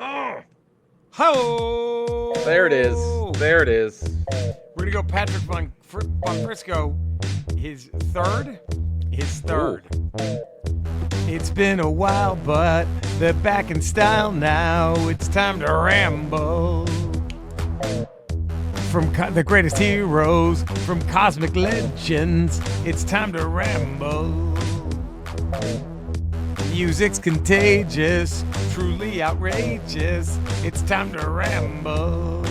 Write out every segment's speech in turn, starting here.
Oh, There it is. ho! There it is. We're gonna go Patrick von Frisco. His third. His Ooh. third. It's been a while, but they're back in style now. It's time to ramble. From the greatest heroes, from cosmic legends, it's time to ramble. Music's contagious, truly outrageous. It's time to ramble.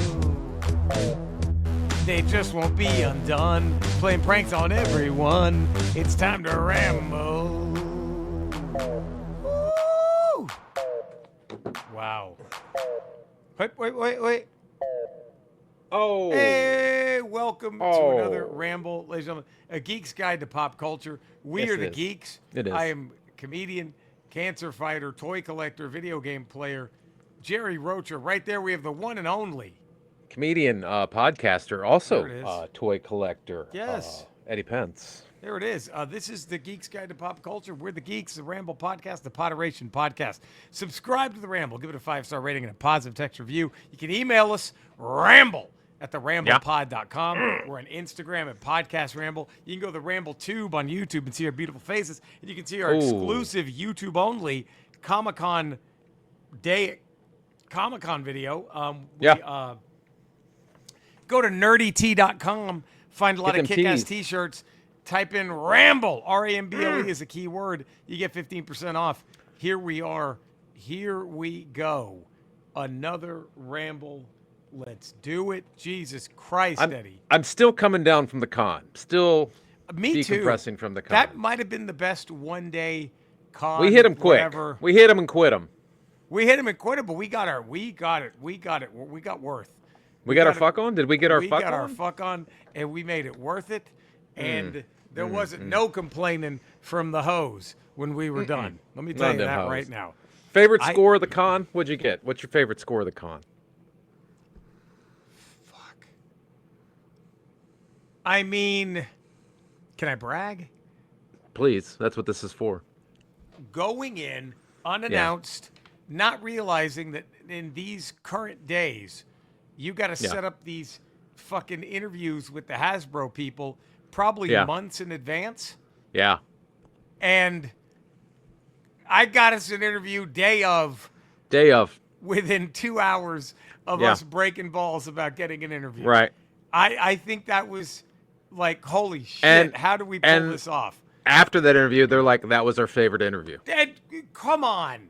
They just won't be undone, playing pranks on everyone. It's time to ramble. Woo! Wow. Wait. Oh. Hey, welcome to Oh. another Ramble, ladies and gentlemen. A Geek's Guide to Pop Culture. We Yes, are it the is. Geeks. It is. I am comedian, cancer fighter, toy collector, video game player, Jerry Rocher. Right there, we have the one and only. Comedian, podcaster, also There it is. toy collector. Yes. Eddie Pence. There it is. This is the Geek's Guide to Pop Culture. We're the Geeks, the Ramble podcast, the Potteration podcast. Subscribe to the Ramble. Give it a 5-star rating and a positive text review. You can email us, ramble@theramblepod.com. We're on Instagram at Podcast Ramble. You can go to the Ramble Tube on YouTube and see our beautiful faces. And you can see our Ooh. exclusive YouTube-only Comic-Con video. Yeah. Go to nerdyt.com, find a lot Get of them kick-ass tees. t-shirts. Type in Ramble, R-A-M-B-L-E is a key word. You get 15% off. Here we are. Here we go. Another Ramble. Let's do it. Jesus Christ, Eddie. I'm still coming down from the con. Still Me too. decompressing from the con. That might have been the best one-day con. We hit him quick. whatever. We hit him and quit him. We hit him and quit him, but we got it. We got worth. We got our got it. fuck on? Did we get our We fuck got on? our fuck on, and we made it worth it. And there wasn't no complaining from the hoes when we were done. Let me tell None you of them that hoes. right now. Favorite score of the con? What'd you get? What's your favorite score of the con? Fuck. I mean, can I brag? Please. That's what this is for. Going in unannounced, not realizing that in these current days, you got to Yeah. set up these fucking interviews with the Hasbro people probably Yeah. months in advance. Yeah. And I got us an interview day of, Day of. within 2 hours of Yeah. us breaking balls about getting an interview. Right. I think that was like, holy shit, And- how do we pull and- this off? After that interview, they're like, that was our favorite interview. Dad, come on.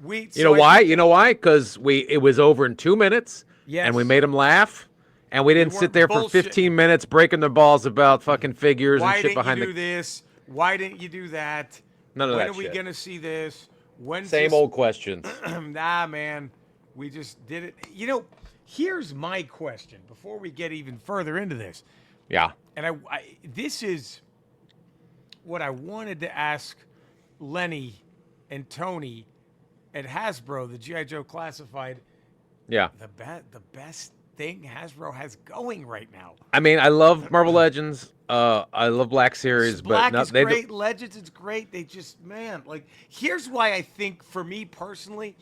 You know why? You know why? Because it was over in 2 minutes, Yes. and we made them laugh, and we didn't weren't sit there for bullshitting. 15 minutes breaking their balls about fucking figures Why and shit didn't behind you do the this? Why didn't you do that? none of When that are we shit. gonna see this? When's Same this? old questions. Nah, man. We just did it. You know, here's my question before we get even further into this. Yeah. And this is what I wanted to ask Lenny and Tony at Hasbro, the G.I. Joe Classified, Yeah. the best thing Hasbro has going right now. I mean, I love Marvel Legends. I love Black Series, Black but is they great. Legends is great. They just, man, like, here's why I think, for me personally,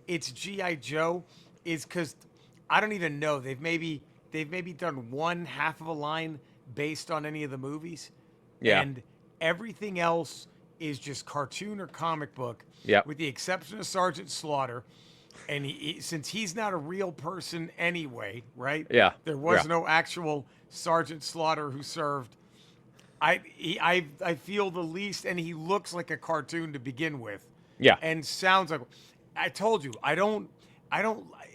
it's G.I. Joe, is because I don't even know. They've maybe done one half of a line based on any of the movies. Yeah. And everything else is just cartoon or comic book. Yep. With the exception of Sergeant Slaughter. And since he's not a real person anyway, right? Yeah, There was yeah. no actual Sergeant Slaughter who served. I feel the least, and he looks like a cartoon to begin with. Yeah. And sounds like. I told you, I don't.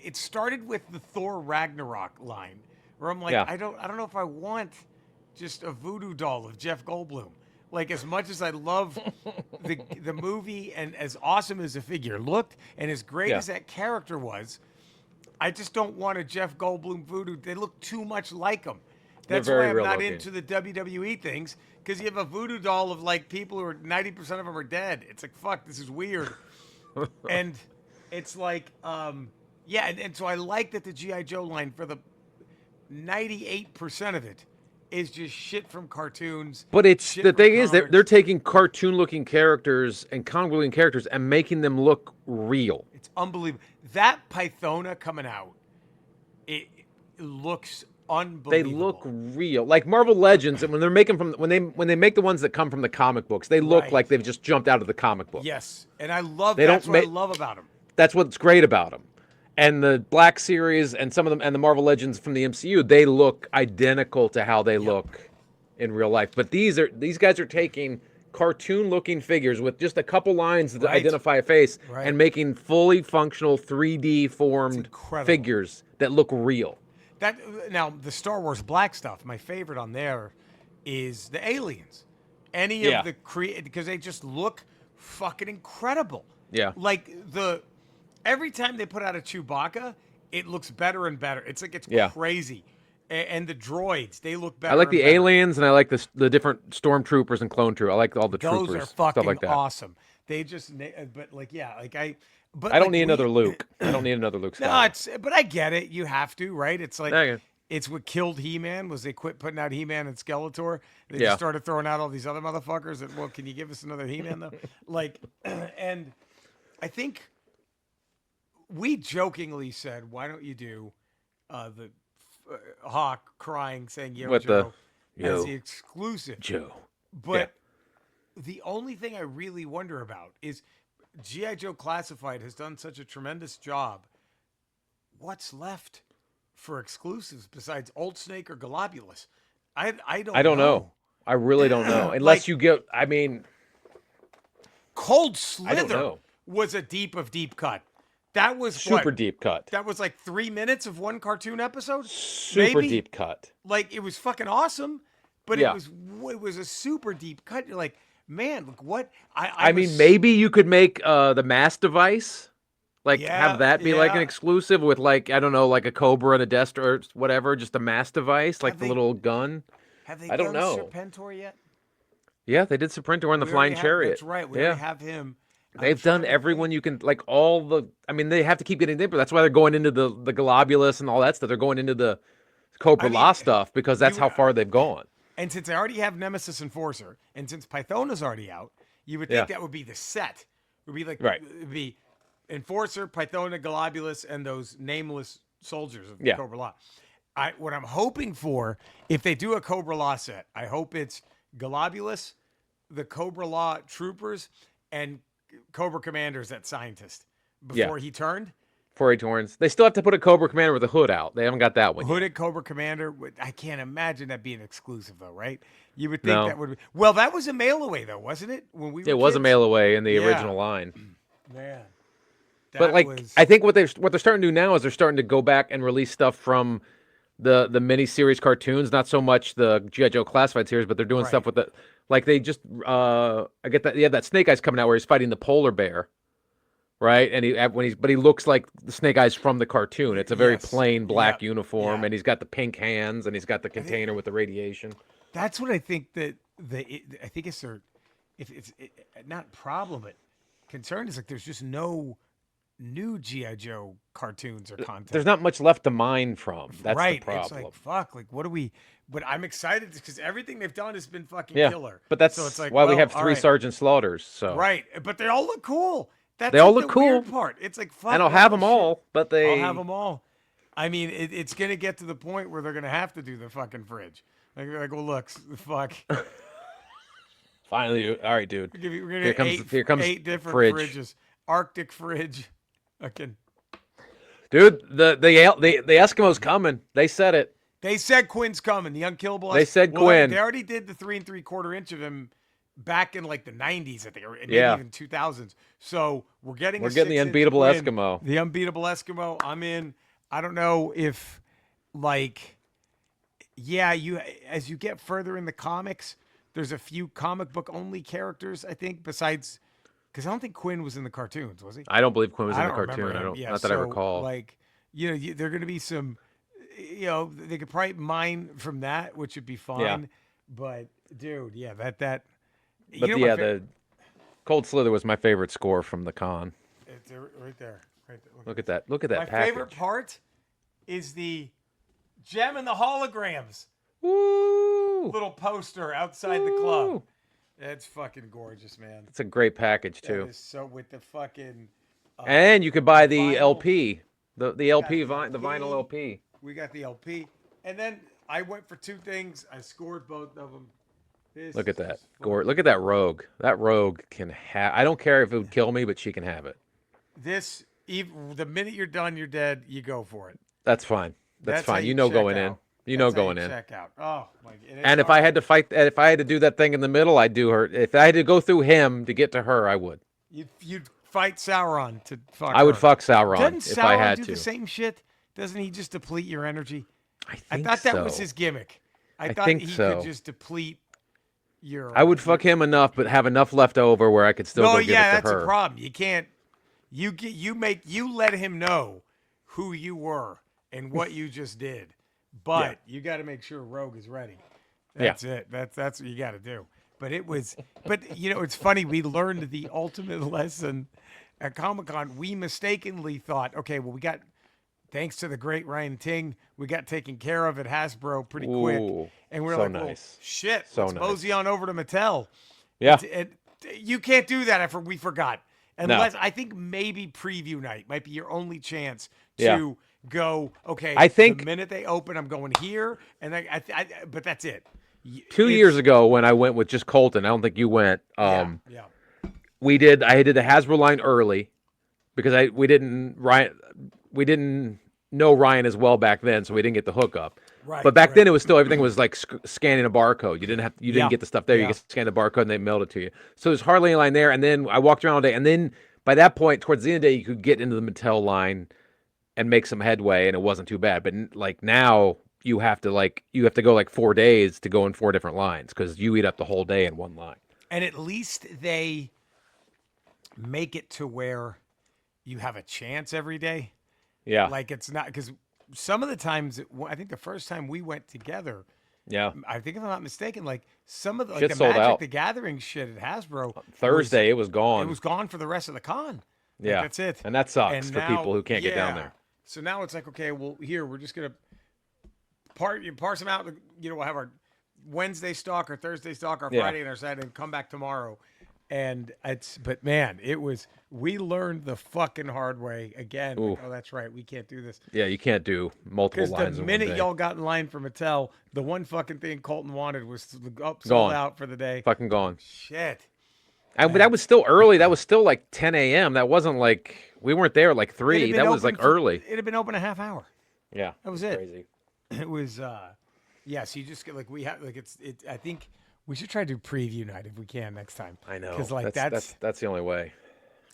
It started with the Thor Ragnarok line, where I'm like, Yeah. I don't know if I want just a voodoo doll of Jeff Goldblum. Like, as much as I love the movie and as awesome as the figure looked and as great Yeah. as that character was, I just don't want a Jeff Goldblum voodoo. They look too much like him. That's very why I'm real not looking. into the WWE things, because you have a voodoo doll of like people who are 90% of them are dead. It's like, fuck, this is weird. And it's like, yeah, and so I like that the G.I. Joe line, for the 98% of it, is just shit from cartoons. But it's shit the from thing is comics. they're taking cartoon-looking characters and comic-looking characters and making them look real. It's unbelievable. That Pythona coming out, it looks unbelievable. They look real, like Marvel Legends. And when they're making when they make the ones that come from the comic books, they look Right. like they've just jumped out of the comic book. Yes, and I love They that's don't what I ma- love about them. That's what's great about them. And the Black series and some of them and the Marvel Legends from the MCU, they look identical to how they look in real life. But these guys are taking cartoon-looking figures with just a couple lines to Right. identify a face Right. and making fully functional 3D formed incredible. figures that look real. That now the Star Wars Black stuff. My favorite on there is the aliens. Any Yeah. of the because they just look fucking incredible. Yeah. Like every time they put out a Chewbacca, it looks better and better. It's like it's Yeah. crazy. And the droids, they look better. I like and the better. aliens and I like the different stormtroopers and clone troopers. I like all the Those troopers, are fucking stuff like that. awesome. They just, but like yeah, like But I don't like need another Luke. I don't need another Luke Skywalker. but I get it. You have to, right? It's like Okay. it's what killed He-Man was they quit putting out He-Man and Skeletor. They Yeah. just started throwing out all these other motherfuckers. That well, can you give us another He-Man though? Like, and I think we jokingly said, why don't you do the Hawk crying saying "Yo With Joe" the, as "Yo, the exclusive? Joe. But the only thing I really wonder about is G.I. Joe Classified has done such a tremendous job. What's left for exclusives besides Old Snake or Globulus? I don't know. I really don't know. Unless Like- you get, I mean, Cold I don't Slither know. was a deep cut. That was super what? deep cut. That was like 3 minutes of one cartoon episode. Super Maybe? deep cut. Like it was fucking awesome, but Yeah. it was a super deep cut. You're like, man, look what I mean, maybe you could make the mass device, like Yeah, have that be like an yeah. exclusive with like, I don't know, like a Cobra and a Destro or whatever, just a mass device, like Have the they- little gun. Have they I don't done know. Serpentor yet? Yeah, they did Serpentor on the We Flying already have- Chariot. That's right. We yeah. already have him. I'm They've trying done to everyone think. you can, like all the. I mean, they have to keep getting deeper. That's why they're going into the Globulus and all that stuff. They're going into the Cobra I La mean, stuff because that's you- how far they've gone. And since I already have Nemesis Enforcer, and since Pythona's already out, you would Yeah. think that would be the set. It would be like Right. It'd be Enforcer, Pythona, Globulus, and those nameless soldiers of Yeah. Cobra La. What I'm hoping for, if they do a Cobra La set, I hope it's Globulus, the Cobra La troopers, and Cobra Commander's that scientist before he turned. 4-H horns. They still have to put a Cobra Commander with a hood out. They haven't got that one yet. Hooded Cobra Commander. I can't imagine that being exclusive, though, right? You would think No. that would be. Well, that was a mail away, though, wasn't it? When we were It was a kids? mail away in the Yeah. original line. Man. But That like, was- I think what they're starting to do now is they're starting to go back and release stuff from the miniseries cartoons, not so much the G.I. Joe Classified series, but they're doing stuff with the like they just I get that that Snake Eyes coming out where he's fighting the polar bear, right? And he looks like the Snake Eyes from the cartoon. It's a very Yes. plain black Yeah. uniform, Yeah. and he's got the pink hands, and he's got the container with the radiation. That's what I think I think it's their, if it's not problem, but concern is like there's just no new G.I. Joe cartoons or content. There's not much left to mine from. That's right. the problem. It's like, fuck, like, what do we, but I'm excited because everything they've done has been fucking yeah, killer. but that's so it's like, why we well, have all 3 right. Sergeant Slaughters. So Right. But they all look cool. That's They all like look the weird cool. part. It's like, fuck. and I'll what have the them shit? all, but they I'll have them all. I mean, it's going to get to the point where they're going to have to do the fucking fridge. Like, they're like, well, look, fuck. finally. All right, dude. We're going to Here get comes- here comes eight different fridge. fridges. Arctic fridge. Fucking. Dude, the Eskimos coming. They said it. They said Quinn's coming. The unkillable. They said well, Quinn. They already did the 3 3/4 inch of him back in like the 90s, I think, or maybe Yeah. even 2000s. So we're getting We're a getting the 6-inch unbeatable Quinn. Eskimo. The unbeatable Eskimo. I'm in. I don't know if, like, yeah, as you get further in the comics, there's a few comic book only characters, I think, besides, because I don't think Quinn was in the cartoons, was he? I don't believe Quinn was I in the don't remember cartoon. I him. don't. Yeah, Not that I so, recall. Like, you know, there are going to be some, you know, they could probably mine from that, which would be fine. Yeah. But dude, yeah, that. but you know yeah, my the Cold Slither was my favorite score from the con. it's right there, right there. Look at that. Look at that My package. favorite part is the gem and the holograms. Woo! little poster outside the club. That's fucking gorgeous, man. It's a great package That too. is so with the fucking. And you could buy the the vinyl. LP, the We got LP, the vinyl LP. We got the LP, and then I went for two things. I scored both of them. This Look at is that, just Gore. fucking- Look at that Rogue. That Rogue can have. I don't care if it would kill me, but she can have it. This, even the minute you're done, you're dead. You go for it. That's fine. That's how fine. you You know check going in. out. You That's know how you going in. check out. Oh my! And if I had to fight, if I had to do that thing in the middle, I'd do her. If I had to go through him to get to her, I would. you'd fight Sauron to fuck. I would her. fuck Sauron Doesn't if Sauron I had do to. the same shit? Doesn't he just deplete your energy? I thought that so. was his gimmick. I thought think he so. could just deplete your. I would fuck him enough, but have enough left over where I could still No, go give yeah, it to that's her. a problem. You can't. You let him know who you were and what you just did, but you got to make sure Rogue is ready. That's it. That's what you got to do. But it's funny. We learned the ultimate lesson at Comic-Con. We mistakenly thought, okay, well, thanks to the great Ryan Ting, we got taken care of at Hasbro pretty quick. Ooh, And we're so like, well, nice. shit, So let's nice. mosey on over to Mattel. Yeah. You can't do that after we forgot. No. Unless I think maybe preview night might be your only chance to Yeah. go, okay, I think- the minute they open, I'm going here. And but that's it. 2 years ago when I went with just Colton, I don't think you went. Yeah. I did the Hasbro line early because we didn't know Ryan as well back then, so we didn't get the hookup. Right, But back right. then it was still everything was like scanning a barcode. You didn't Yeah. get the stuff there. Yeah. You could scan the barcode and they mailed it to you. So there's hardly any line there. And then I walked around all day, and then by that point, towards the end of the day, you could get into the Mattel line and make some headway, and it wasn't too bad. But like now, you have to go like 4 days to go in 4 different lines because you eat up the whole day in one line. And at least they make it to where you have a chance every day. Yeah. Like it's not because some of the times, I think the first time we went together, Yeah. I think if I'm not mistaken, like some of the, Shit the sold Magic out. the Gathering shit at Hasbro Thursday, it was gone. It was gone for the rest of the con. Like, Yeah. that's it. And that sucks And for now- people who can't get down yeah. there. So now it's like, okay, well, here we're just gonna parse them out. We'll have our Wednesday stock, our Thursday stock, our Yeah. Friday and our Saturday, and come back tomorrow. And but man, we learned the fucking hard way again. Like, oh, that's right, we can't do this. Yeah, you can't do multiple Because lines the in minute one day. y'all got in line for Mattel, the one fucking thing Colton wanted was sold Gone. out for the day. Fucking gone. Shit. But that was still early. That was still like 10 a.m. That wasn't like we weren't there at like It 3. had been That was open like for- early. It had been open a half hour. Yeah. That was it. Crazy. It was yeah, so you just get like we have like I think we should try to do preview night if we can next time. I know. Because like that's the only way.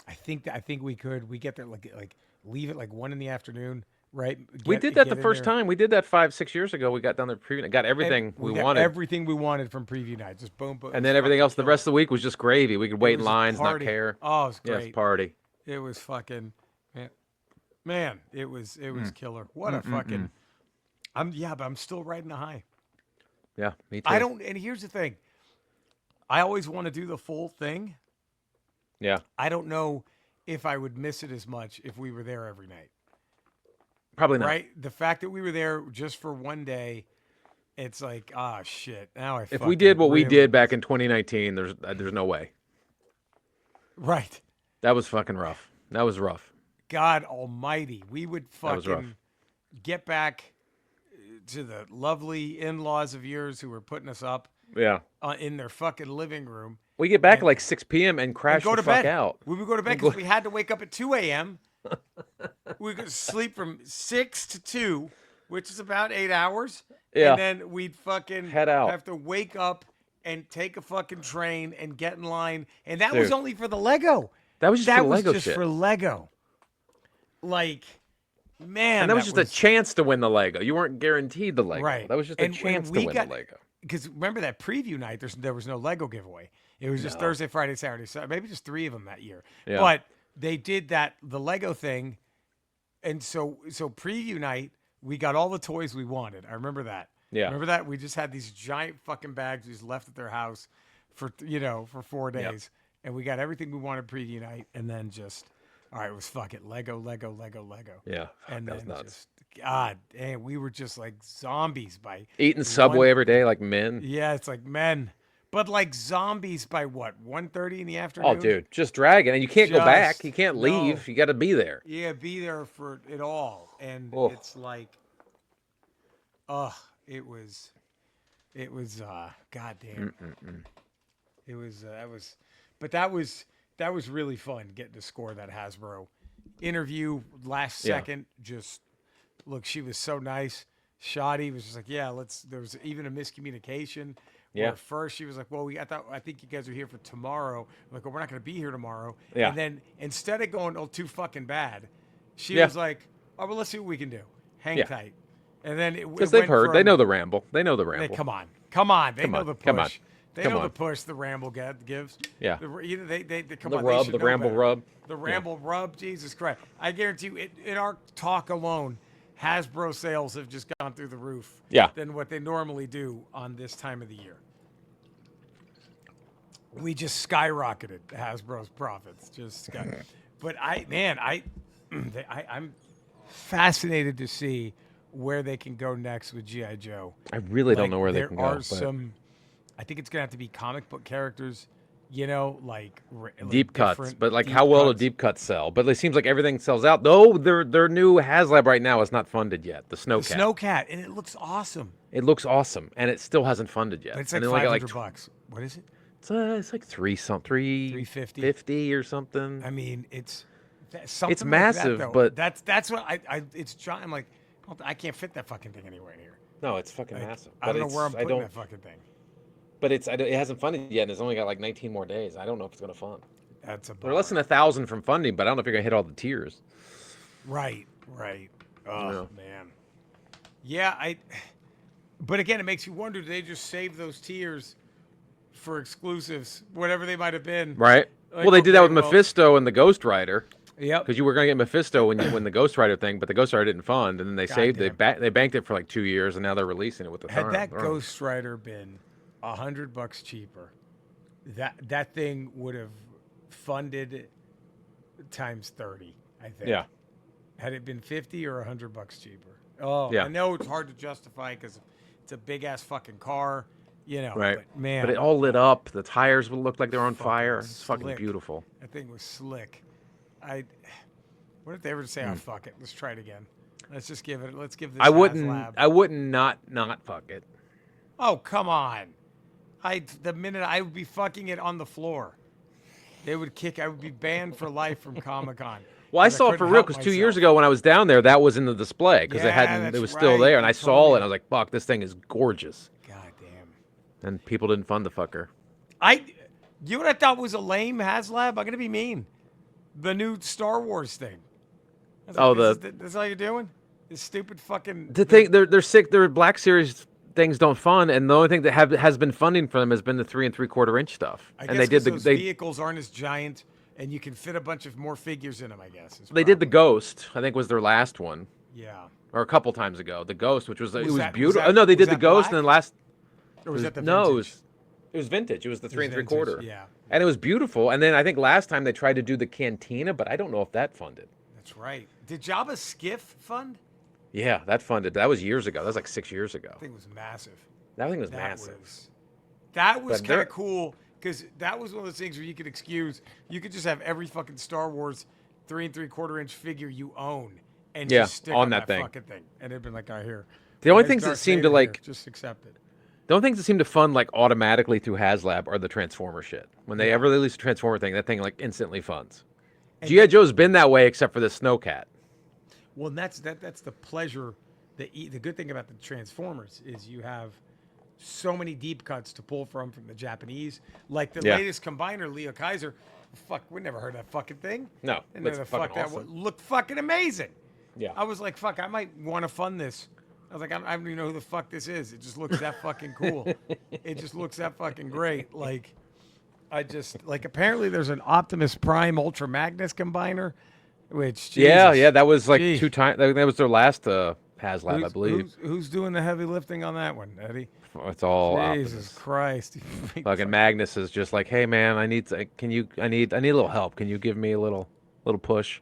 I think we could get there like leave it like 1 p.m, right? We did that the first time. We did that 5-6 years ago. We got down there preview. Got everything we got wanted. Everything we wanted from preview night. Just boom, boom. And then everything else, the rest of the week was just gravy. We could wait in was a lines, not party. care. Oh, it was Yes, great. party. It was fucking man. It was killer. What a fucking. But I'm still riding the high. Yeah, me too. And here's the thing. I always want to do the full thing. Yeah, I don't know if I would miss it as much if we were there every night. probably not. Right? The fact that we were there just for one day, it's like, shit. Now If we did what we did back in 2019, there's no way. Right. That was fucking rough. That was rough. God almighty. We would was rough. fucking get back to the lovely in-laws of yours who were putting us up Yeah. in their fucking living room. We get back at like 6 p.m. and crash Go the to fuck bed. out. We would go to bed because we had to wake up at 2 a.m. We could sleep from 6 to 2, which is about 8 hours. Yeah. And then we'd fucking Head out. have to wake up and take a fucking train and get in line. And that was Dude. only for the Lego. That was just That for was Lego just shit. for Lego. Like, man. And that was just a chance to win the Lego. You weren't guaranteed the Lego. Right. That was just a And chance we to win got- the Lego. Because remember that preview night, there was no Lego giveaway. It was just No. Thursday, Friday, Saturday, Sunday, maybe just 3 of them that year. Yeah. But they did the Lego thing. And so preview night, we got all the toys we wanted. I remember that. Yeah. Remember that? We just had these giant fucking bags we just left at their house for 4 days. Yep. And we got everything we wanted preview night. And then just, all right, it was fuck it, Lego, Lego, Lego, Lego, Yeah, fuck, and that was then nuts. just God damn, we were just like zombies by Eating Subway one. every day like men. Yeah, it's like men, but like zombies by what 1:30 in the Oh, afternoon. dude, just dragging, and you can't go back. Just You can't no, leave. You got to be there. yeah, be there for it all, and Oh, it's like, it was, goddamn, it was that was, but that was really fun getting to score that Hasbro interview last yeah, second. Just look, she was so nice. Shoddy was just like, yeah, let's. There was even a miscommunication. Where yeah, at first she was like, well, I think you guys are here for tomorrow. I'm like, well, we're not going to be here tomorrow. yeah, And then instead of going, oh, too fucking bad, she yeah, was like, oh, well, let's see what we can do. Hang yeah. tight. And then Because it they've went heard. They from, know the ramble. They know the they, ramble. come on, come on. They Come know on, the come on, push. They come know the on. push the Ramble gives. Yeah. Come The on, they rub, should the know ramble better. rub. The Yeah. Ramble rub, Jesus Christ. I guarantee you, in our talk alone, Hasbro sales have just gone through the roof Yeah. than what they normally do on this time of the year. We just skyrocketed Hasbro's profits. But I'm fascinated to see where they can go next with GI Joe. I really don't Like, know where they there can go. are But some. I think it's gonna have to be comic book characters. Like deep cuts, different but like deep how well do cuts. deep cuts sell? But it seems like everything sells out. Though their new HasLab right now is not funded yet. The The Snowcat. Snowcat, and it looks awesome. It looks awesome, and it still hasn't funded yet. But it's And like they only got, $500. What is it? it's like three 350. 50 or something. I mean, something It's like massive, that, though. but That's what it's giant. I'm like, I can't fit that fucking thing anywhere in here. no, it's fucking Like, massive. I don't know But where I'm I putting don't. that fucking thing. But it hasn't funded yet, and it's only got like 19 more days. I don't know if it's gonna fund. That's a They're less bummer. than 1,000 from funding, but I don't know if you're gonna hit all the tiers. Right. Oh Yeah. man. Yeah, But again, it makes you wonder: do they just save those tiers for exclusives, whatever they might have been? Right. Like, Well, they did that okay, with Mephisto and the Ghost Rider. Yep. Because you were going to get Mephisto when you win the Ghost Rider thing, but the Ghost Rider didn't fund, and then they saved it. They banked it for like 2 years, and now they're releasing it with the Had Throne. that Ghost Rider been $100 cheaper, that thing would have funded times 30. I think. Yeah. Had it been 50 or $100 cheaper. Oh, Yeah. I know it's hard to justify because it's a big ass fucking car, Right. But man, But it all lit up. The tires would look like they're on Fucking fire. It's fucking slick. beautiful. that thing was slick. What if they ever say, "Oh fuck it, let's try it again. Let's just give it. Let's give this." I wouldn't. HasLab." I wouldn't not fuck it. Oh come on! The minute I would be fucking it on the floor, they would kick. I would be banned for life from Comic Con. Well, I saw it for real because 2 years ago when I was down there, that was in the display because Yeah, it was that's still right. there, and You I told saw it, me. and I was like, "Fuck, this thing is gorgeous." God damn. And people didn't fund the fucker. You know what I thought was a lame HasLab? I'm gonna be mean. The new Star Wars thing. I was Oh, this is all you're doing? This stupid fucking. The thing, they're sick. Their Black Series things don't fund, and the only thing that has been funding for them has been the 3 3/4 inch stuff. I And guess they did 'cause those they vehicles aren't as giant, and you can fit a bunch of more figures in them. I guess. is they did the probably- Ghost. I think was their last one, Yeah. or a couple times ago. The Ghost, which was it was that- was beautiful. that- Oh, no, they was did the that Ghost, black? and then last Or was that the no, vintage? it was vintage. It was the 3 vintage, 3/4. yeah. And it was beautiful. And then I think last time they tried to do the Cantina, but I don't know if that funded. That's right. Did Jabba's Skiff fund? Yeah, that funded. That was years ago. That was like 6 years ago. I think it was massive. That thing was That massive. was But kind they're- of cool because that was one of those things where you could excuse. You could just have every fucking Star Wars 3 3/4 inch figure you own and Yeah, just stick on on that thing. fucking thing, and it'd been like, "I hear." The only There's things that Darth seem to, Vader here. like- just accept it. The only things that seem to fund like automatically through HasLab are the Transformer shit. When they ever release a Transformer thing, that thing like instantly funds. And G.I. Joe's been that way except for the Snowcat. Well, and that's the pleasure. The good thing about the Transformers is you have so many deep cuts to pull from the Japanese. Like the Yeah. latest combiner, Leo Kaiser. Fuck, we never heard that fucking thing. No, And it's the fucking fuck that awesome. looked fucking amazing. Yeah. I was like, fuck, I might want to fund this. I was like, I don't even know who the fuck this is. It just looks that fucking cool. It just looks that fucking great. Like, apparently there's an Optimus Prime Ultra Magnus combiner, which Yeah, Jesus. yeah, that was like Gee. 2 times. That was their last HasLab, I believe. Who's doing the heavy lifting on that one, Eddie? It's all Jesus Optimus. Christ! Fucking Magnus is just like, hey man, I need a little help. Can you give me a little? little push,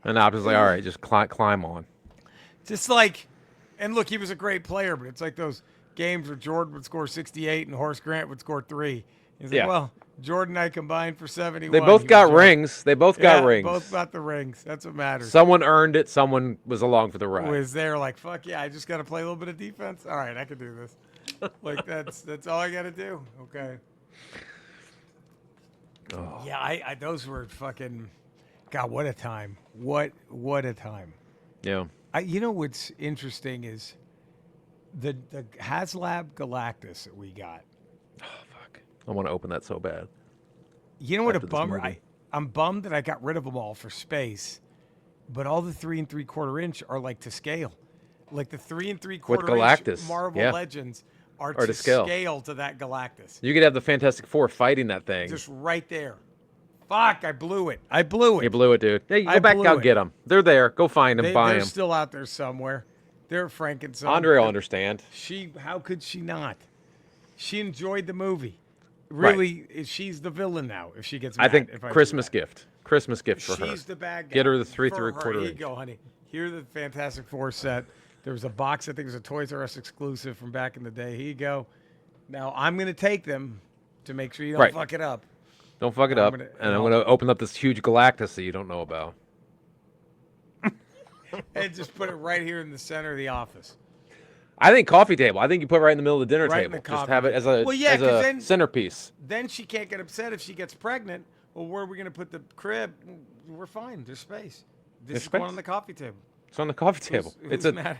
and Optimus like, all right, just climb on. Just like, and look, he was a great player, but it's like those games where Jordan would score 68 and Horace Grant would score 3. He's like, Yeah. well, Jordan and I combined for 71. They both He got was right. rings. They both got rings. Both got the rings. That's what matters. Someone earned it. Someone was along for the ride. Was there like, fuck yeah, I just got to play a little bit of defense. All right, I can do this. Like that's all I got to do. Okay. Oh. Yeah, I those were fucking. God, what a time! What a time! Yeah. You know what's interesting is the HasLab Galactus that we got. Oh fuck! I want to open that so bad. You know what After a this bummer! movie. I'm bummed that I got rid of them all for space, but all the 3 3/4 inch are like to scale, like the 3 3/4 With Galactus, inch Marvel yeah. Legends are Or to to scale. scale to that Galactus. You could have the Fantastic Four fighting that thing. Just right there. Fuck! I blew it. I blew it. You blew it, dude. Yeah, you I go back blew out, it. get them. They're there. Go find them, buy They're them. still out there somewhere. They're Frankenstein. Andre will understand. How could she not? She enjoyed the movie. Really, she's the villain now. If she gets mad, I think if I do Christmas that. gift. Christmas gift for her. She's the bad guy. Get her the 3 For her. 3/4 Here you inch. go, honey. Here's the Fantastic Four set. There was a box. I think it was a Toys R Us exclusive from back in the day. Here you go. Now I'm gonna take them to make sure you don't Right. fuck it up. Don't fuck it I'm up. gonna- and I'm no. going to open up this huge Galactus that you don't know about. And just put it right here in the center of the office. I think coffee table. I think you put it right in the middle of the dinner Right in table. the Just coffee have it as a, Well, yeah, as 'cause a then- centerpiece. Then she can't get upset if she gets pregnant. Well, where are we gonna put the crib? We're fine. There's space. This There's is going space. on the coffee table. It's on the coffee table. who's mad?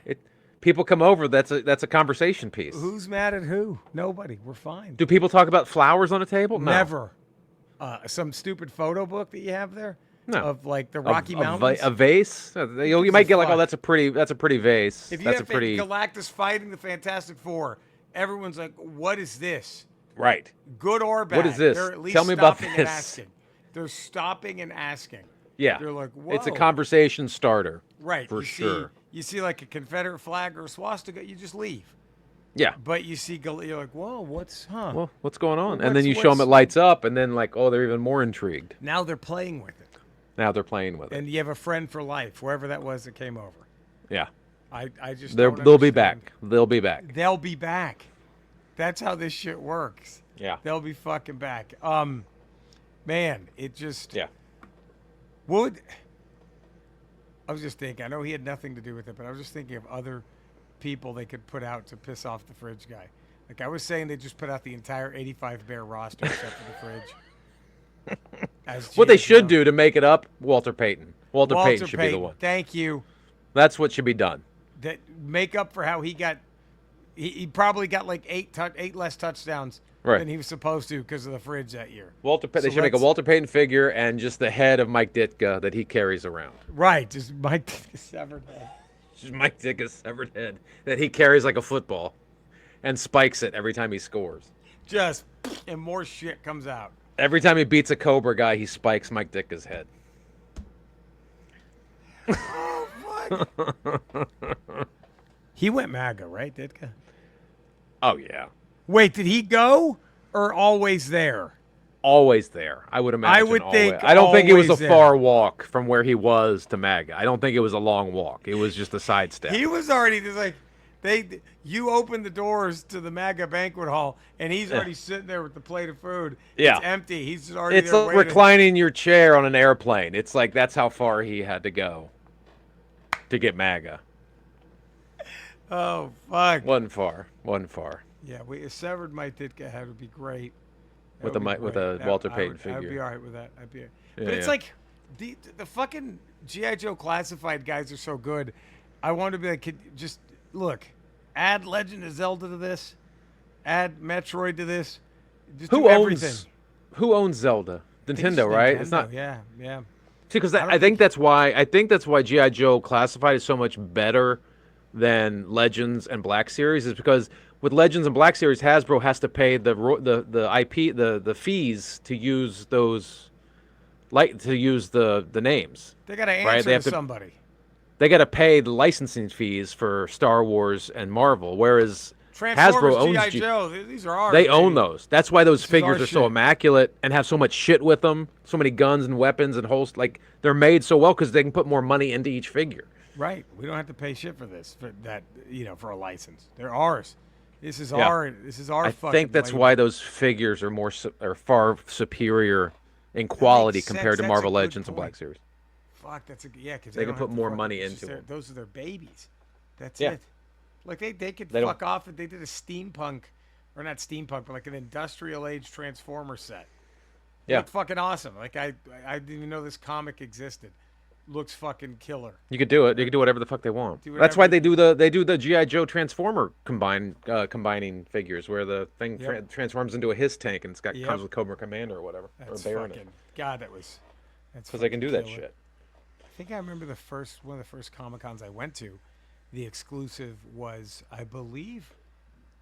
People come over. That's a conversation piece. Who's mad at who? Nobody. We're fine. Do people talk about flowers on a table? No. Never. Some stupid photo book that you have there No. of like the A- Rocky a, Mountains. a vase. You gives might a get like, fuck? oh, that's a pretty vase. if you That's have a pretty Galactus fighting the Fantastic Four, everyone's like, "What is this? right. Good or bad?" What is this? They're at least Tell me about stopping and this. asking. They're stopping and asking. Yeah. They're like, It's a "Whoa." conversation starter. Right. For you sure. You see like a Confederate flag or a swastika, you just leave. Yeah. But you see, you're like, "Whoa, huh?" Well, what's going on? Well, And then you show them it lights up, and then like, oh, they're even more intrigued. Now they're playing with it, Now they're playing with it. and you have a friend for life, whoever that was that came over. Yeah. I just They'll don't be understand. back. They'll be back. They'll be back. That's how this shit works. Yeah. They'll be fucking back. Man, it just Yeah. would. I was just thinking. I know he had nothing to do with it, but I was just thinking of other people they could put out to piss off the fridge guy. Like I was saying, they just put out the entire 85 Bear roster except for the fridge. What they G.I. should Joe. do to make it up, Walter Payton. Walter Payton should be the Payton, one. Thank you. That's what should be done. That make up for how he got. He probably got like eight less touchdowns Right. than he was supposed to because of the fridge that year. They So should make a let's- Walter Payton figure and just the head of Mike Ditka that he carries around. Right, just Mike severed head. Just Mike Ditka's severed head that he carries like a football and spikes it every time he scores. Just and more shit comes out. Every time he beats a Cobra guy, he spikes Mike Ditka's head. He went MAGA, right, Ditka? Oh, yeah. Wait, did he go or always there? Always there, I would imagine. would always. think I don't think it was a always there. far walk from where he was to MAGA. I don't think it was a long walk. It was just a sidestep. He was already just like you opened the doors to the MAGA banquet hall and he's already sitting there with the plate of food. Yeah. It's empty. He's just already It's there like waiting. reclining your chair on an airplane. It's like that's how far he had to go to get MAGA. Oh fuck. Wasn't far. Yeah, a severed Mike Ditka head would be great. That With a would be with great. a Walter Payton I'd figure. be all right with that. But Yeah, it's yeah. like the fucking GI Joe classified guys are so good. I want to be like, just look, add Legend of Zelda to this, add Metroid to this. Just do everything. Who owns Zelda? I think it's Nintendo, right? It's Nintendo, not. Yeah. See, because I don't I think that's why GI Joe Classified is so much better than Legends and Black Series is because with Legends and Black Series, Hasbro has to pay the IP the fees to use those the names. They got to Right, answer they have to to- somebody. They got to pay the licensing fees for Star Wars and Marvel, whereas Transformers, Hasbro owns G.I. Joe. These are ours. They own baby. those. That's why those This is our figures are so shit. immaculate and have so much shit with them. So many guns and weapons and holsters. Like they're made so well because they can put more money into each figure. Right. We don't have to pay shit for this. For that, for a license. They're ours. This is Yeah. our. This is our. I fucking think that's label. why those figures are are far superior in quality sense. compared to That's a Marvel good Legends and point. Black Series. Fuck. That's a yeah. Because They can put more money it's just into 'em. those are their babies. That's Yeah. it. Like they could They don't- fuck off if they did a steampunk, or not steampunk, but like an industrial age Transformer set. Yeah. Looked fucking awesome. Like I didn't even know this comic existed. Looks fucking killer. You could do it. You could do whatever the fuck they want. Do That's why whatever- they do the GI Joe Transformer combining figures where the thing Yep. transforms into a his tank and it's got Yep. comes with Cobra Commander or whatever That's or Baron. fucking God. That's Because they can do that killer. shit. I think I remember one of the first Comic Cons I went to. The exclusive was, I believe,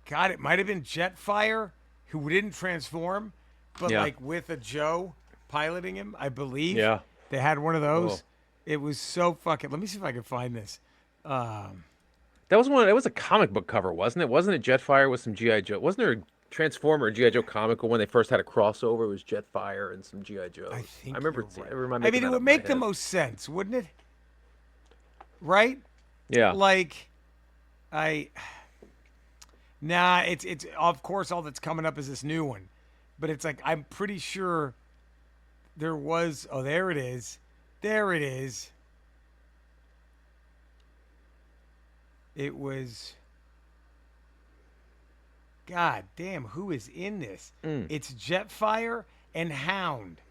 God, it might have been Jetfire, who didn't transform, but Yeah. like with a Joe piloting him. I believe. Yeah. They had one of those. Cool. It was so fucking. Let me see if I can find this. That was one. It was a comic book cover, wasn't it? Wasn't it Jetfire with some GI Joe? Wasn't there a Transformer or GI Joe comic when they first had a crossover? It was Jetfire and some GI Joes. I think. I remember. You're right. I remember. I mean, making it that would up in my make the head. most sense, wouldn't it? Right? Yeah. Like, nah. It's of course all that's coming up is this new one, but it's like I'm pretty sure there was. Oh, there it is. There it is. It was. God damn, who is in this? It's Jetfire and Hound.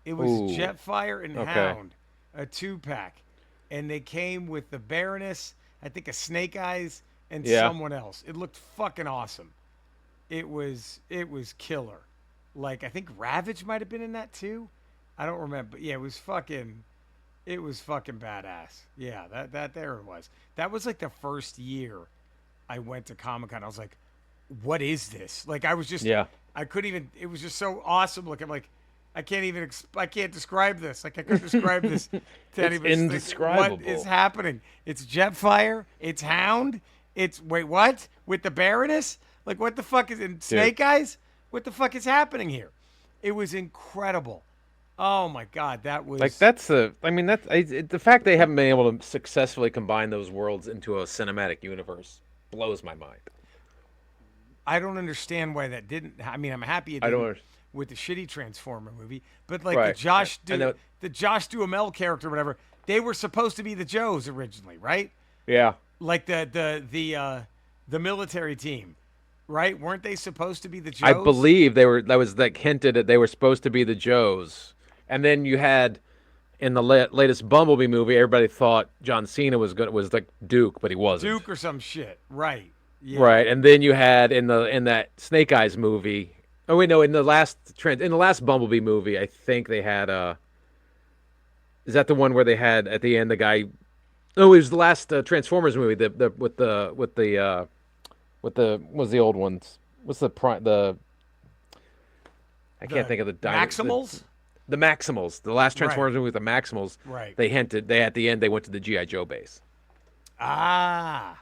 It was Ooh. Jetfire and Okay. Hound, a 2-pack, and they came with the Baroness, I think a Snake Eyes, and Yeah. someone else. It looked fucking awesome. It was killer. Like I think Ravage might have been in that too. I don't remember. But yeah, it was fucking badass. Yeah, that there it was. That was like the first year I went to Comic-Con. I was like, what is this? Like I was just Yeah. I couldn't even it was just so awesome looking. Like I can't even I can't describe this. Like I couldn't describe this to anybody. It's like, indescribable. what is happening? It's Jetfire, it's Hound, it's wait, what? With the Baroness? Like what the fuck is in Snake Eyes? What the fuck is happening here? It was incredible. Oh my god, that was Like that's the. I mean, the fact they haven't been able to successfully combine those worlds into a cinematic universe blows my mind. I don't understand why that didn't. I mean, I'm happy it I didn't don't under- with the shitty Transformer movie, but like Right. I know. the Josh Duhamel character, or whatever, they were supposed to be the Joes originally, right? Yeah. Like the military team, right? Weren't they supposed to be the Joes? I believe they were. That was like hinted that they were supposed to be the Joes, and then you had in the latest Bumblebee movie, everybody thought John Cena was like Duke, but he wasn't. Duke or some shit, right? Yeah. Right, and then you had in that Snake Eyes movie. Oh wait, no, in the last Bumblebee movie, I think they had Is that the one where they had at the end the guy? No, it was the last Transformers movie. With the was the old ones? What's the I can't think of the Maximals. The Maximals. The last Transformers movie with the Maximals. Right. They hinted. At the end they went to the GI Joe base. Ah.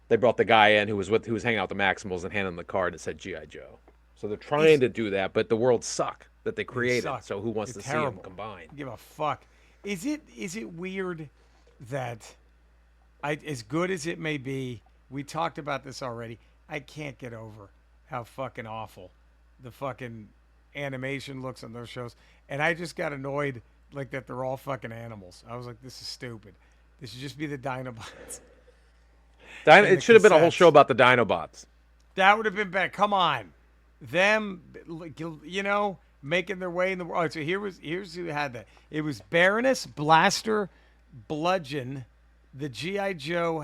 They brought the guy in who was hanging out with the Maximals and handed him the card that said GI Joe. So they're trying to do that, but the worlds suck that they created. suck. So who wants They're to see them terrible. combined? Give a fuck. Is it weird that as good as it may be, we talked about this already. I can't get over how fucking awful the fucking animation looks on those shows, and I just got annoyed like that they're all fucking animals. I was like, this is stupid. This should just be the Dinobots. It should have been a whole cassettes. show about the Dinobots. That would have been better. Come on, them, making their way in the world. All right, so here's who had that. It was Baroness, Blaster, Bludgeon, the GI Joe,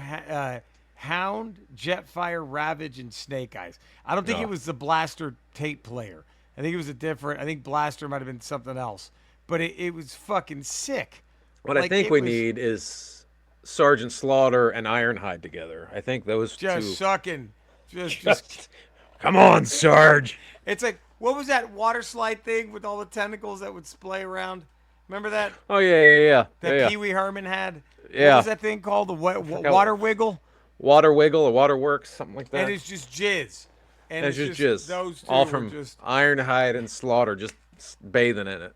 Hound, Jetfire, Ravage, and Snake Eyes. I don't think No. it was the Blaster tape player. I think it was a different. I think Blaster might have been something else. But it was fucking sick. What I Like, think it we was need is Sergeant Slaughter and Ironhide together. I think those just two. sucking. Just Come on, Sarge. It's like, what was that water slide thing with all the tentacles that would splay around? Remember that? Oh yeah. That yeah. Pee Wee Herman had? What Yeah. was that thing called? The water wiggle? Water Wiggle or Water Works, something like that. And it's just jizz. And It's it's just jizz. those two All were from just. Ironhide and Slaughter, just bathing in it.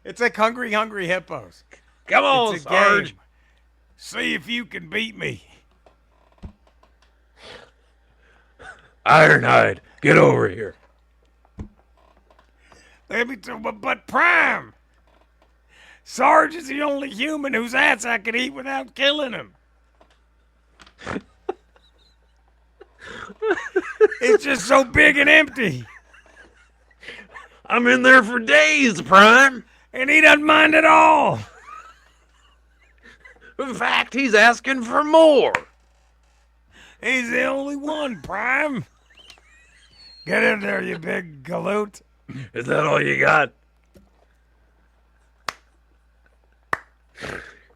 It's like Hungry Hungry Hippos. Come on, It's a Sarge. game. See if you can beat me. Ironhide, get over here. Let me tell you, but Prime. Sarge is the only human whose ass I could eat without killing him. It's just so big and empty. I'm in there for days, Prime. And he doesn't mind at all. In fact, he's asking for more. He's the only one, Prime. Get in there, you big galoot. Is that all you got?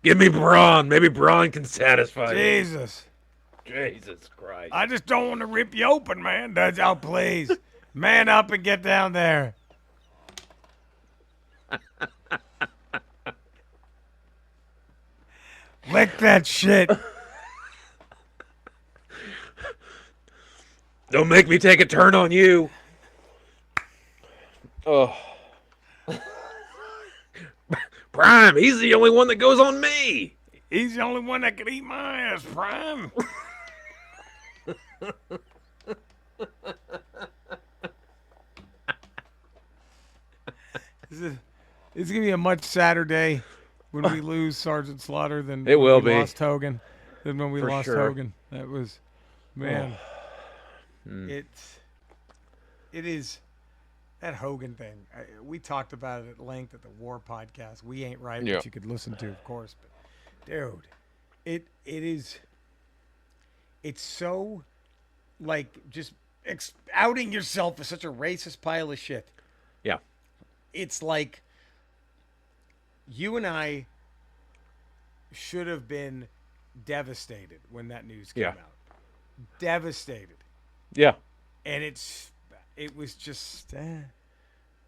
Give me brawn. Maybe brawn can satisfy you. Jesus. Jesus Christ. I just don't want to rip you open, man. That's how, please. Man up and get down there. Lick that shit. Don't make me take a turn on you. Oh. Prime, he's the only one that goes on me. He's the only one that can eat my ass, Prime. It's going to be a much sadder day when we lose Sergeant Slaughter than It will when we be. lost Hogan. Than when we For lost sure. Hogan. That was, man. It is that Hogan thing. We talked about it at length at the War podcast. We Ain't Right, Yeah. which you could listen to, of course. But dude, it's so like just outing yourself as such a racist pile of shit. Yeah. It's like you and I should have been devastated when that news came Yeah. out. Devastated. Yeah. And it was just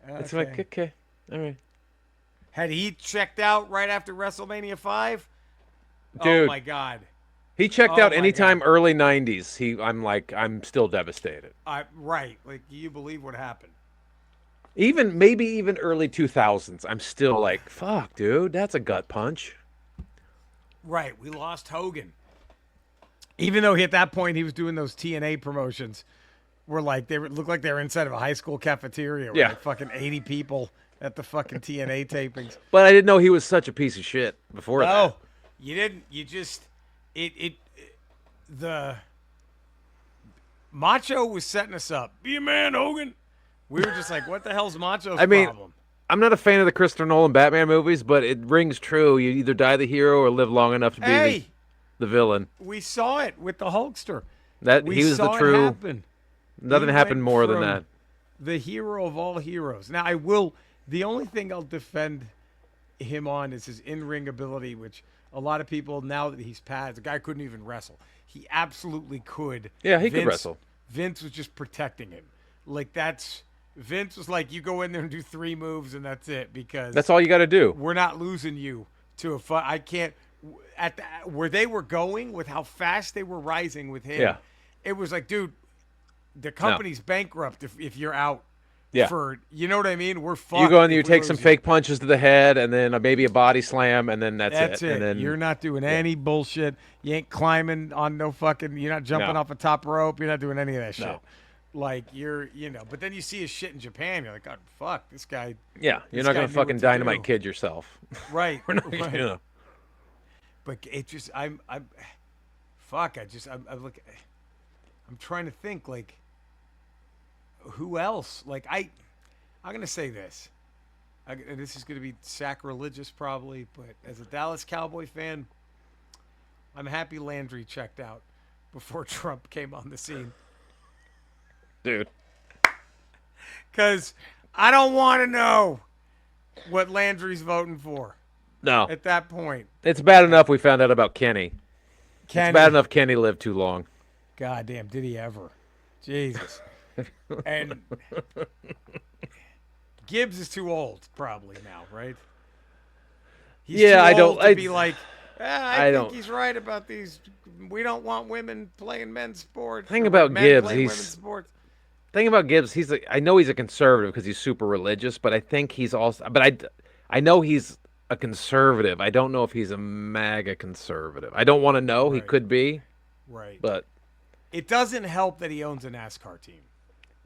It's like, okay. All right. Had he checked out right after WrestleMania 5? Oh Dude. my god. He checked Oh out my anytime God. early 90s. I'm still devastated. Right. Like, you believe what happened. Maybe even early 2000s. I'm still like, fuck, dude, that's a gut punch. Right. We lost Hogan. Even though at that point he was doing those TNA promotions where like they looked like they were inside of a high school cafeteria with Yeah. like fucking 80 people at the fucking TNA tapings. But I didn't know he was such a piece of shit before that. Oh, you didn't. You just the Macho was setting us up. Be a man, Hogan. We were just like, what the hell's Macho's problem? I'm not a fan of the Christopher Nolan Batman movies, but it rings true. You either die the hero or live long enough to be Hey, the villain. we saw it with the Hulkster. That We he was saw the it true. happen. Nothing He happened went more than from that. The hero of all heroes. Now, I will. The only thing I'll defend him on is his in-ring ability, which a lot of people, now that he's passed, the guy couldn't even wrestle. He absolutely could. Yeah, he could wrestle. Vince was just protecting him. Like, Vince was like, you go in there and do 3 moves and that's it, because That's all you got to do. we're not losing you to a fight. I can't. Where they were going with how fast they were rising with him, Yeah. it was like, dude, the company's bankrupt if you're out. Yeah. You know what I mean? We're fucked. You go in there, you if we take some lose fake punches to the head, and then maybe a body slam, and then that's That's it. And then You're not doing any bullshit. You ain't climbing on no fucking. You're not jumping No. off a top rope. You're not doing any of that shit. No. Like but then you see his shit in Japan. You're like, God, fuck this guy. yeah, you're This not guy going knew to fucking what to dynamite do. kid yourself. Right. We're not, right. you know. But it just, fuck. I'm trying to think, like, who else? Like, I'm gonna say this. And this is gonna be sacrilegious, probably, but as a Dallas Cowboy fan, I'm happy Landry checked out before Trump came on the scene. Dude. Because I don't want to know what Landry's voting for No. at that point. It's bad enough we found out about Kenny. Kenny, It's bad enough Kenny lived too long. God damn, did he ever? Jesus. And Gibbs is too old, probably now, right? He's Yeah, too I don't- old to I- be like, I I think don't- he's right about these we don't want women playing men's sports. Thing or about men Gibbs, playing he's women's sports. thing about Gibbs. I know he's a conservative because he's super religious, but I think he's also. But I know he's a conservative. I don't know if he's a MAGA conservative. I don't want to know. He Right. could be, Right. but It doesn't help that he owns a NASCAR team.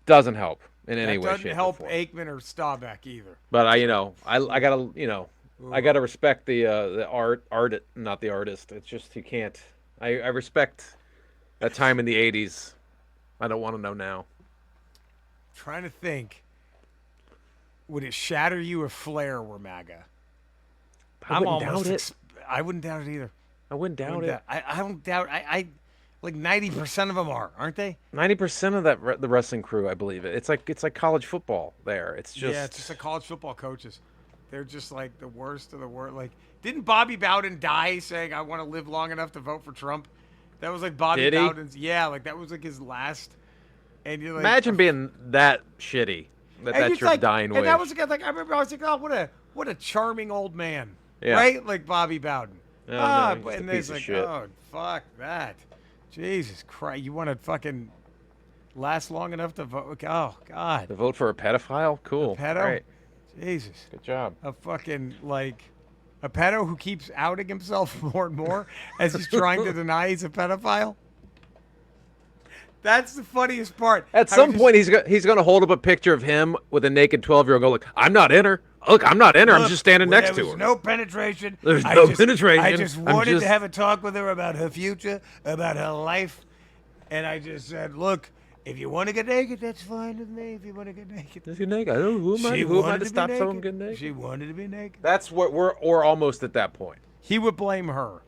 doesn't help in any That way, doesn't shape, help or form. Aikman or Staubach either. But I gotta, I gotta respect the art, not the artist. It's just you can't. I respect that time in the '80s. I don't want to know now. Trying to think. Would it shatter you if Flair were MAGA? I wouldn't doubt it. I wouldn't doubt it either. I wouldn't doubt it. I don't doubt. I like 90% of them aren't they? 90% of the wrestling crew, I believe it. It's like college football. There, it's just Yeah, it's just like college football coaches. They're just like the worst of the worst. Like, didn't Bobby Bowden die saying, "I want to live long enough to vote for Trump"? That was like Bobby Did he? Bowden's. Yeah, like that was like his last. And you're like, imagine being that shitty. and That's it's your like, dying and wish. that was like I remember I was like, oh, what a charming old man, Yeah. right? Like Bobby Bowden. Oh, no, he's but a and piece it's of like, shit. oh, fuck that, Jesus Christ! You want to fucking last long enough to vote? Oh God, To vote for a pedophile? Cool. pedo. Great. Jesus. Good job. A fucking like a pedo who keeps outing himself more and more as he's trying to deny he's a pedophile. That's the funniest part. At some point, he's going to hold up a picture of him with a naked 12-year-old. Go, look, I'm not in her. Look, I'm not in her. I'm just standing next to There her. was no penetration. There's no penetration. I just I'm wanted just- to have a talk with her about her future, about her life, and I just said, look, if you want to get naked, that's fine with me. If you want to get naked. Just get naked. I don't know who am I She to wanted to be stop someone naked. getting naked? She wanted to be naked. That's what we're almost at that point. He would blame her.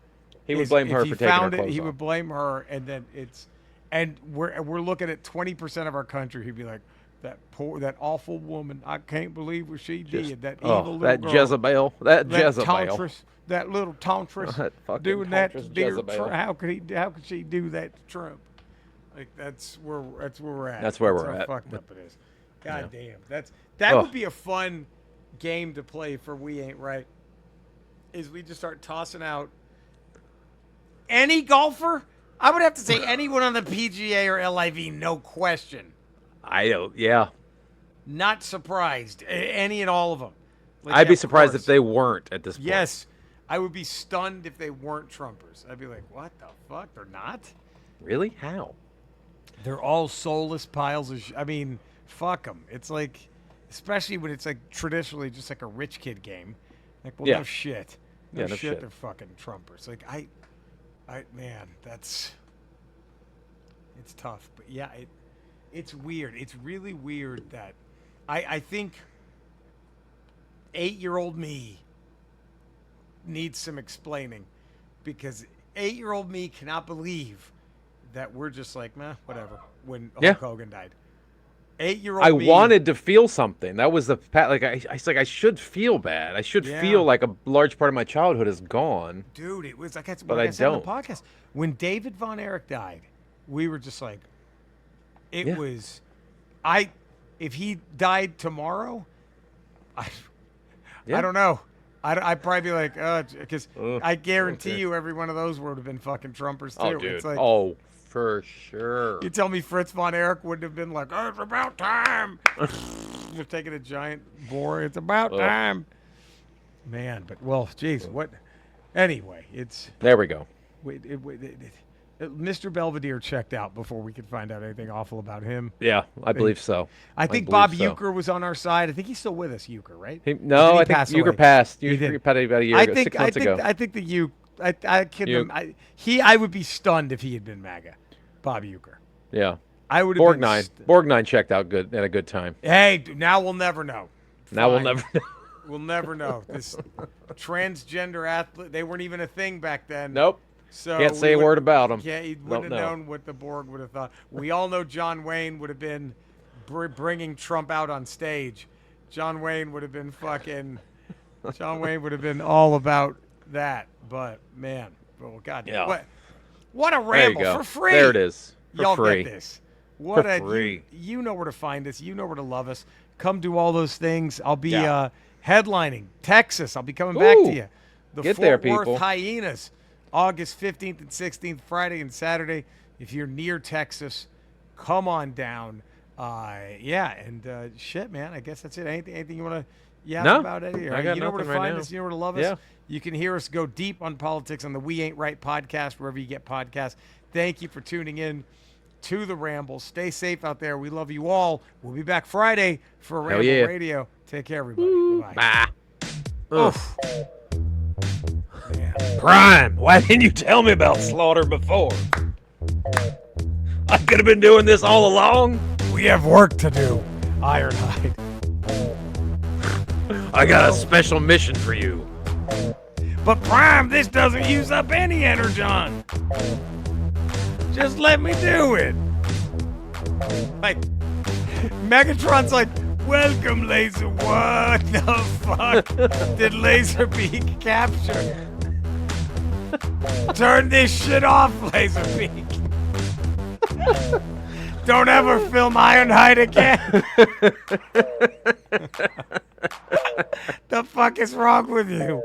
He would blame her if he for taking her found it, clothes he off. would blame her, and then we're looking at 20% of our country who'd be like, that awful woman. I can't believe what she did. That evil little that girl. Jezebel. That That Jezebel. Tantress, that little Tantress That fucking doing that to Tantress dear Jezebel. Trump. How could she do that to Trump? Like that's where we're at. That's where we're how at. Fucked up it is. God Yeah. damn. That Ugh. would be a fun game to play for We Ain't Right. Is we just start tossing out any golfer? I would have to say anyone on the PGA or LIV, no question. I don't. Yeah. Not surprised. Any and all of them. Like, I'd yeah, be of surprised course. if they weren't at this point. Yes. I would be stunned if they weren't Trumpers. I'd be like, what the fuck? They're not? Really? How? They're all soulless piles of I mean, fuck them. It's like, especially when it's like traditionally just like a rich kid game. Like, well, Yeah. no shit. Yeah, no shit. shit. They're fucking Trumpers. Like, man, it's tough. But yeah, it's weird. It's really weird that I think 8-year-old me needs some explaining because 8-year-old me cannot believe that we're just like, meh, whatever, when Yeah. Hulk Hogan died. 8-year-old I me, wanted to feel something. That was the like. I was like, I should feel bad. I should Yeah. feel like a large part of my childhood is gone. dude, it was like, that's But what I I said on the don't. podcast. When David Von Erich died, we were just like, it Yeah. was, if he died tomorrow, Yeah. I don't know. I'd probably be like, because Ugh, I guarantee okay. you every one of those would have been fucking Trumpers too. Oh, dude. It's like, Oh, for sure. you tell me Fritz Von Erich wouldn't have been like, oh, it's about time. Just taking a giant bore. It's about Ugh. time. Man, but, well, geez, what? Anyway, it's, There we go. Mr. Belvedere checked out before we could find out anything awful about him. Yeah, I believe so. I think believe Bob so. Euchre was on our side. I think he's still with us, Euchre, right? No, he I think pass Euchre away? passed. He Euchre did. passed about a year ago, 6 months ago. I think the Euchre. I kid him. I would be stunned if he had been MAGA, Bob Euchre. Yeah. I would have been. Borgnine checked out good at a good time. Hey, now we'll never know. Now we'll Fine. never know. We'll never know. This transgender athlete, they weren't even a thing back then. Nope. So Can't say a word about them. Yeah, he Don't wouldn't have know. known what the Borg would have thought. We all know John Wayne would have been bringing Trump out on stage. John Wayne would have been fucking. John Wayne would have been all about that. But man, oh god, Yeah. what a There you ramble go. for free. There it is. For Y'all free. get this. What For free. You know where to find us. You know where to love us. Come do all those things. I'll be Yeah. headlining Texas. I'll be coming back to Ooh. you. The Get Fort there, Worth people. Hyenas. August 15th and 16th, Friday and Saturday. If you're near Texas, come on down. Yeah, and shit, man. I guess that's it. Anything you want to yap No, about, Eddie? I got You know where to nothing right find now. us. You know where to love us. Yeah. You can hear us go deep on politics on the We Ain't Right podcast, wherever you get podcasts. Thank you for tuning in to the Ramble. Stay safe out there. We love you all. We'll be back Friday for Hell Ramble yeah. Radio. Take care, everybody. Bye-bye. Bye. Ugh. Oof. Man. Prime, why didn't you tell me about Slaughter before? I could have been doing this all along. We have work to do, Ironhide. I got a special mission for you. But Prime, this doesn't use up any energon. Just let me do it. Like, Megatron's like, welcome, Laser. What the fuck did Laserbeak capture? Turn this shit off, Laserbeak. Don't ever film Ironhide again. The fuck is wrong with you?